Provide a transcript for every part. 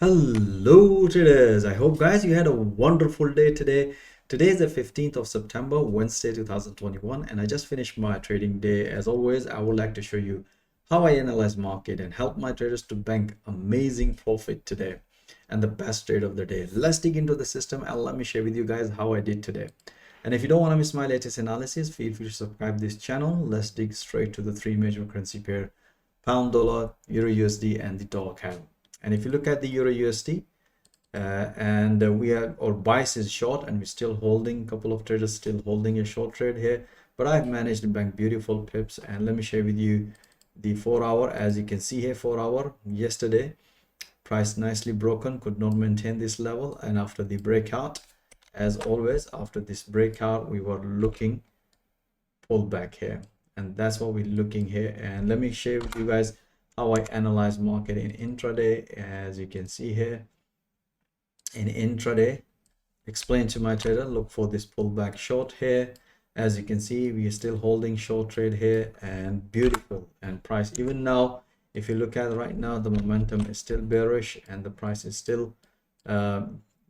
Hello traders, I hope guys you had a wonderful day today. Today is the 15th of September, Wednesday 2021, and I just finished my trading day. As always, I would like to show you how I analyze market and help my traders to bank amazing profit today and the best trade of the day. Let's dig into the system and let me share with you guys how I did today. And if you don't want to miss my latest analysis, feel free to subscribe this channel. Let's dig straight to the three major currency pair: pound dollar, euro USD, and the dollar CAD. And if you look at the euro USD, we are, our bias is short and we're still holding, a couple of traders still holding a short trade here, but I've managed to bank beautiful pips. And let me share with you the 4 hour. As you can see here, 4 hour yesterday, price nicely broken, could not maintain this level, and after the breakout, as always, after this breakout we were looking pull back here, and that's what we're looking here. And let me share with you guys how I analyze market in intraday. As you can see here, in intraday, explain to my trader, look for this pullback short here. As you can see, we are still holding short trade here, and beautiful. And price, even now, if you look at right now, the momentum is still bearish and the price is still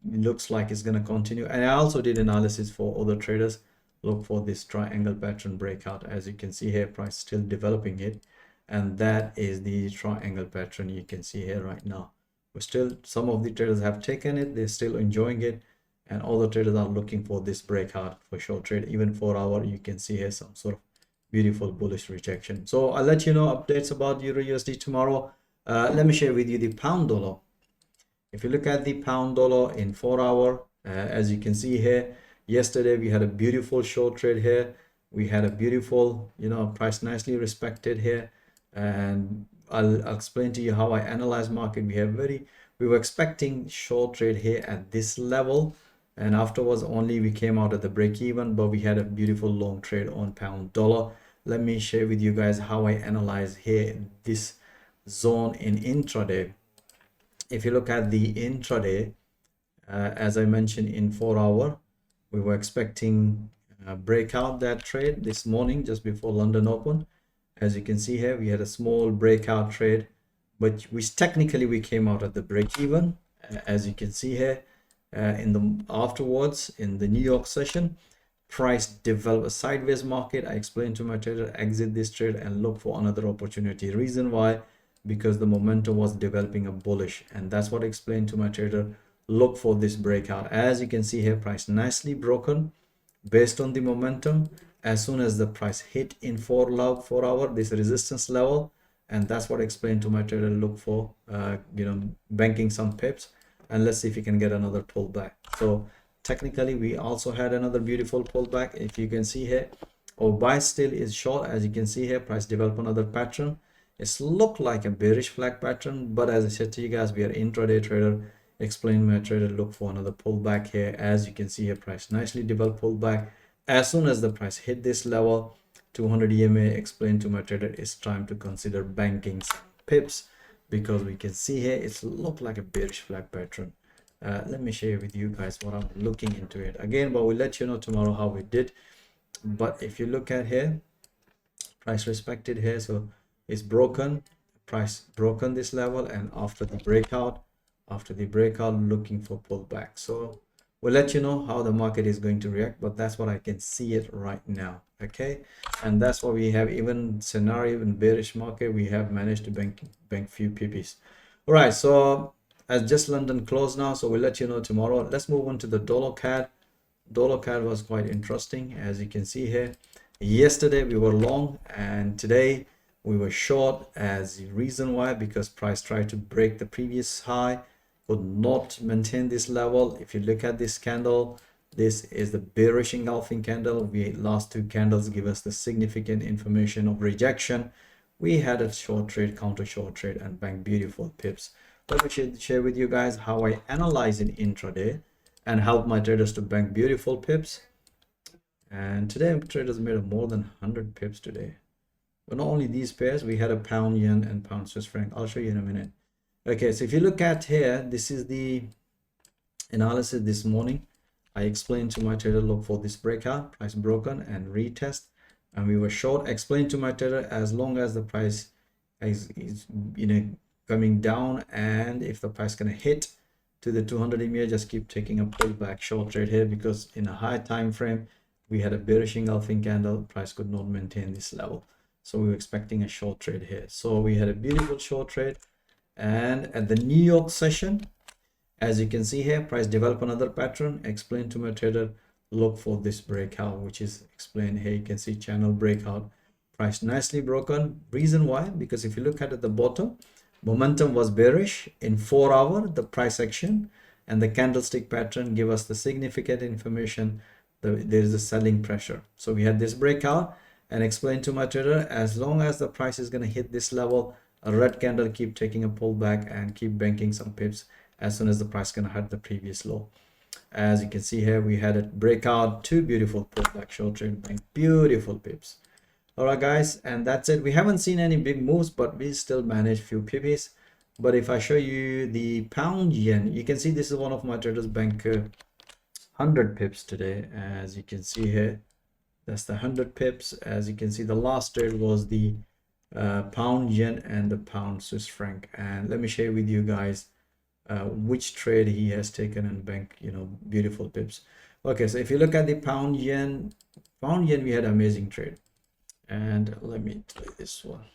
looks like it's going to continue. And I also did analysis for other traders. Look for this triangle pattern breakout. As you can see here, price still developing it, and that is the triangle pattern you can see here right now. We're still, some of the traders have taken it, they're still enjoying it, and all the traders are looking for this breakout for short trade. Even 4 hour, you can see here some sort of beautiful bullish rejection. So I'll let you know updates about euro USD tomorrow. Let me share with you the pound dollar. If you look at the pound dollar in 4 hour, as you can see here, yesterday we had a beautiful short trade here. We had a beautiful, price nicely respected here, and I'll explain to you how I analyze market. We were expecting short trade here at this level, and afterwards only we came out at the break even, but we had a beautiful long trade on pound dollar. Let me share with you guys how I analyze here this zone in intraday. If you look at the intraday, as I mentioned, in 4 hour, we were expecting breakout that trade this morning just before London Open. As you can see here, we had a small breakout trade, but technically we came out at the break even. As you can see here, afterwards in the New York session, price developed a sideways market. I explained to my trader, exit this trade and look for another opportunity. Reason why? Because the momentum was developing a bullish, and that's what I explained to my trader, look for this breakout. As you can see here, price nicely broken based on the momentum. As soon as the price hit in 4 hour this resistance level, and that's what I explained to my trader, look for banking some pips, and let's see if you can get another pullback. So technically we also had another beautiful pullback. If you can see here, our buy still is short. As you can see here, price develop another pattern. It's looked like a bearish flag pattern, but as I said to you guys, we are intraday trader. Explain my trader, look for another pullback here. As you can see here, price nicely developed pullback. As soon as the price hit this level, 200 EMA, explain to my trader, it's time to consider banking some pips, because we can see here it's looked like a bearish flag pattern. Let me share with you guys what I'm looking into it again, but we'll let you know tomorrow how we did. But if you look at here, price respected here, so it's broken, price broken this level, and after the breakout looking for pullback. So we'll let you know how the market is going to react, but that's what I can see it right now. Okay, and that's what we have. Even scenario in bearish market, we have managed to bank few PPs. All right, so as just London closed now, so we'll let you know tomorrow. Let's move on to the dollar CAD. Dollar CAD was quite interesting. As you can see here, yesterday we were long and today we were short. As the reason why, because price tried to break the previous high, could not maintain this level. If you look at this candle, this is the bearish engulfing candle. Last 2 candles give us the significant information of rejection. We had a short trade, counter short trade, and bank beautiful pips. Let me share with you guys how I analyze in intraday and help my traders to bank beautiful pips. And today traders made more than 100 pips today. But not only these pairs, we had a pound yen and pound Swiss franc. I'll show you in a minute. Okay, so if you look at here, this is the analysis this morning. I explained to my trader, look for this breakout, price broken and retest, and we were short. Explained to my trader, as long as the price is coming down, and if the price gonna hit to the 200 EMA, just keep taking a pullback short trade here, because in a high time frame we had a bearish engulfing candle, price could not maintain this level, so we were expecting a short trade here. So we had a beautiful short trade, and at the New York session, as you can see here, price develop another pattern. Explain to my trader, look for this breakout, which is explained here. You can see channel breakout, price nicely broken. Reason why? Because if you look at the bottom, momentum was bearish in 4 hour, the price action and the candlestick pattern give us the significant information that there is a selling pressure. So we had this breakout, and explain to my trader, as long as the price is going to hit this level, a red candle, keep taking a pullback and keep banking some pips as soon as the price going to hit the previous low. As you can see here, we had a breakout, 2 beautiful pullback short trade bank, beautiful pips. All right guys, and that's it. We haven't seen any big moves, but we still managed few pippies. But if I show you the pound yen, you can see this is one of my traders bank 100 pips today. As you can see here, that's the 100 pips. As you can see, the last trade was the pound yen and the pound Swiss franc. And let me share with you guys which trade he has taken and bank, you know, beautiful pips. Okay, so if you look at the pound yen, we had an amazing trade. And let me tell you this one.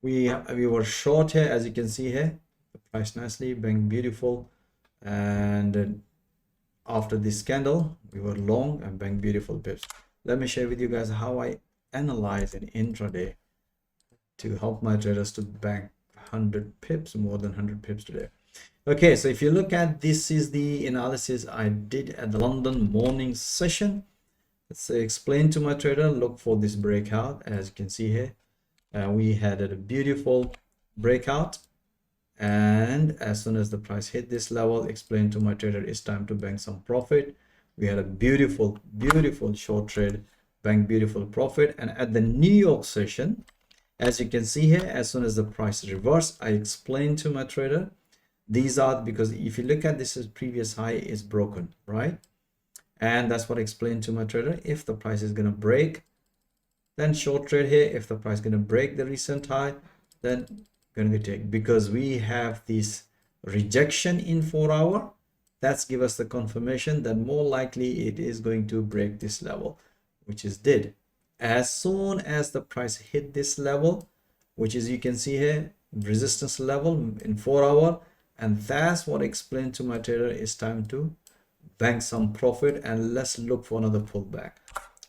We were short here, as you can see here, the price nicely bank beautiful, and after this candle we were long and bank beautiful pips. Let me share with you guys how I analyze an intraday to help my traders to bank 100 pips, more than 100 pips today. Okay, so if you look at this, is the analysis I did at the London morning session. Let's say explain to my trader, look for this breakout. As you can see here, we had a beautiful breakout, and as soon as the price hit this level, explain to my trader, it's time to bank some profit. We had a beautiful short trade, bank beautiful profit. And at the New York session, as you can see here, as soon as the price reversed, I explained to my trader, these are, because if you look at this, previous high is broken, right? And that's what I explained to my trader. If the price is going to break, then short trade here. If the price is going to break the recent high, then going to take, because we have this rejection in 4 hour. That's give us the confirmation that more likely it is going to break this level, which is did. As soon as the price hit this level, which is, you can see here, resistance level in 4 hour, and that's what I explained to my trader, it's time to bank some profit and let's look for another pullback.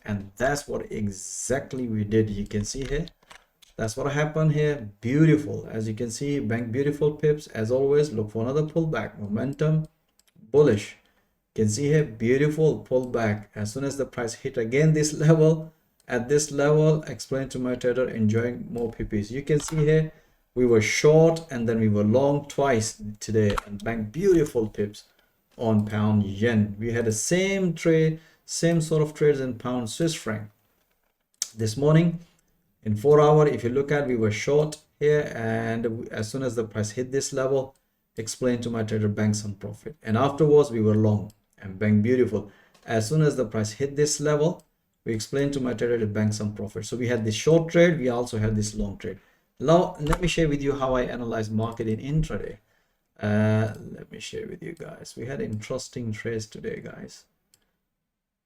And that's what exactly we did. You can see here, that's what happened here. Beautiful. As you can see, bank beautiful pips. As always, look for another pullback, momentum bullish. You can see here, beautiful pullback. As soon as the price hit again this level, at this level, explain to my trader, enjoying more PPs. You can see here, we were short and then we were long twice today and bank beautiful pips on pound yen. We had the same trade, same sort of trades in pound Swiss franc. This morning in 4 hour, if you look at, we were short here, and as soon as the price hit this level, explain to my trader, bank some profit. And afterwards we were long and bank beautiful. As soon as the price hit this level, we explained to my trader to bank some profit. So we had this short trade, we also had this long trade. Now let me share with you how I analyze market in intraday. Let me share with you guys. We had interesting trades today, guys.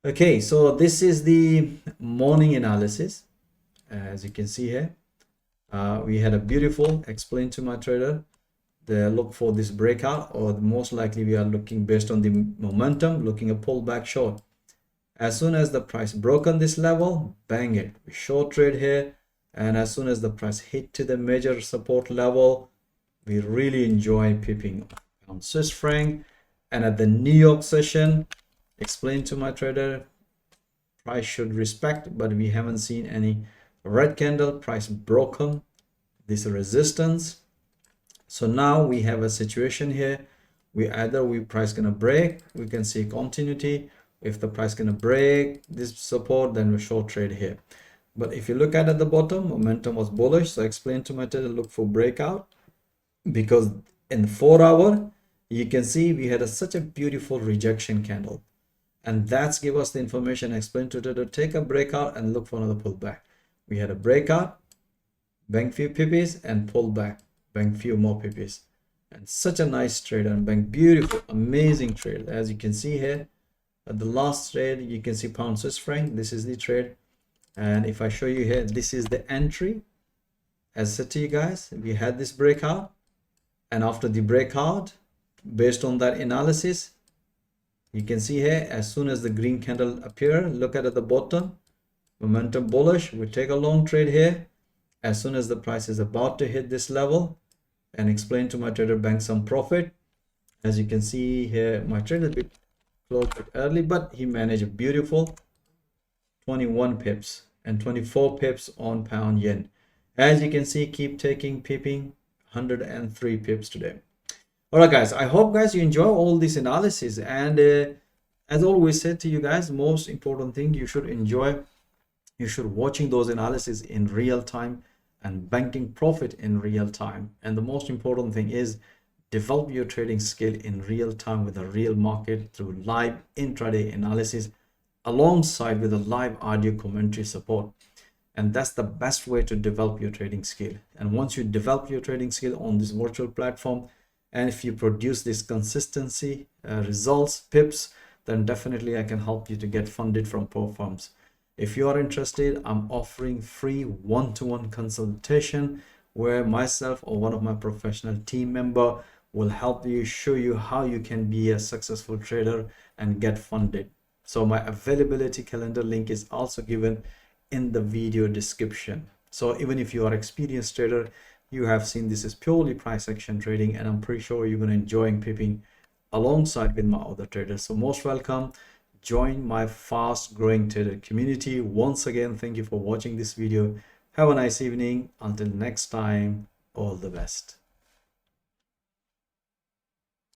Okay, so this is the morning analysis. As you can see here, we had a beautiful, explain to my trader, the look for this breakout, or most likely we are looking based on the momentum, looking a pullback short. As soon as the price broke on this level, bang it, we short trade here. And as soon as the price hit to the major support level, we really enjoy pipping on Swiss franc. And at the New York session, explain to my trader, price should respect, but we haven't seen any red candle, price broken this resistance. So now we have a situation here, we price gonna break, we can see continuity. If the price gonna break this support, then we short trade here. But if you look at the bottom, momentum was bullish, so I explained to my trader, look for breakout, because in 4 hour you can see we had such a beautiful rejection candle, and that's give us the information. Explain to trader, take a breakout and look for another pullback. We had a breakout, bank few pippies and pull back, bank few more pippies. And such a nice trade and bank, beautiful, amazing trade. As you can see here at the last trade, you can see pound Swiss franc. This is the trade, and if I show you here, this is the entry. As I said to you guys, we had this breakout, and after the breakout, based on that analysis, you can see here, as soon as the green candle appear, look at the bottom, momentum bullish. We take a long trade here. As soon as the price is about to hit this level, and explain to my trader, bank some profit. As you can see here, my trader bit closed a bit early, but he managed a beautiful 21 pips and 24 pips on pound yen. As you can see, keep taking pipping, 103 pips today. All right, guys, I hope guys you enjoy all this analysis, and as always said to you guys, most important thing, you should watching those analysis in real time and banking profit in real time. And the most important thing is develop your trading skill in real time with a real market through live intraday analysis alongside with a live audio commentary support. And that's the best way to develop your trading skill. And once you develop your trading skill on this virtual platform, and if you produce this consistency results, pips, then definitely I can help you to get funded from pro firms. If you are interested, I'm offering free one-to-one consultation where myself or one of my professional team member will help you, show you how you can be a successful trader and get funded. So my availability calendar link is also given in the video description. So even if you are experienced trader, you have seen this is purely price action trading, and I'm pretty sure you're going to enjoy pipping alongside with my other traders. So most welcome. Join my fast growing trader community. Once again, thank you for watching this video. Have a nice evening. Until next time, all the best.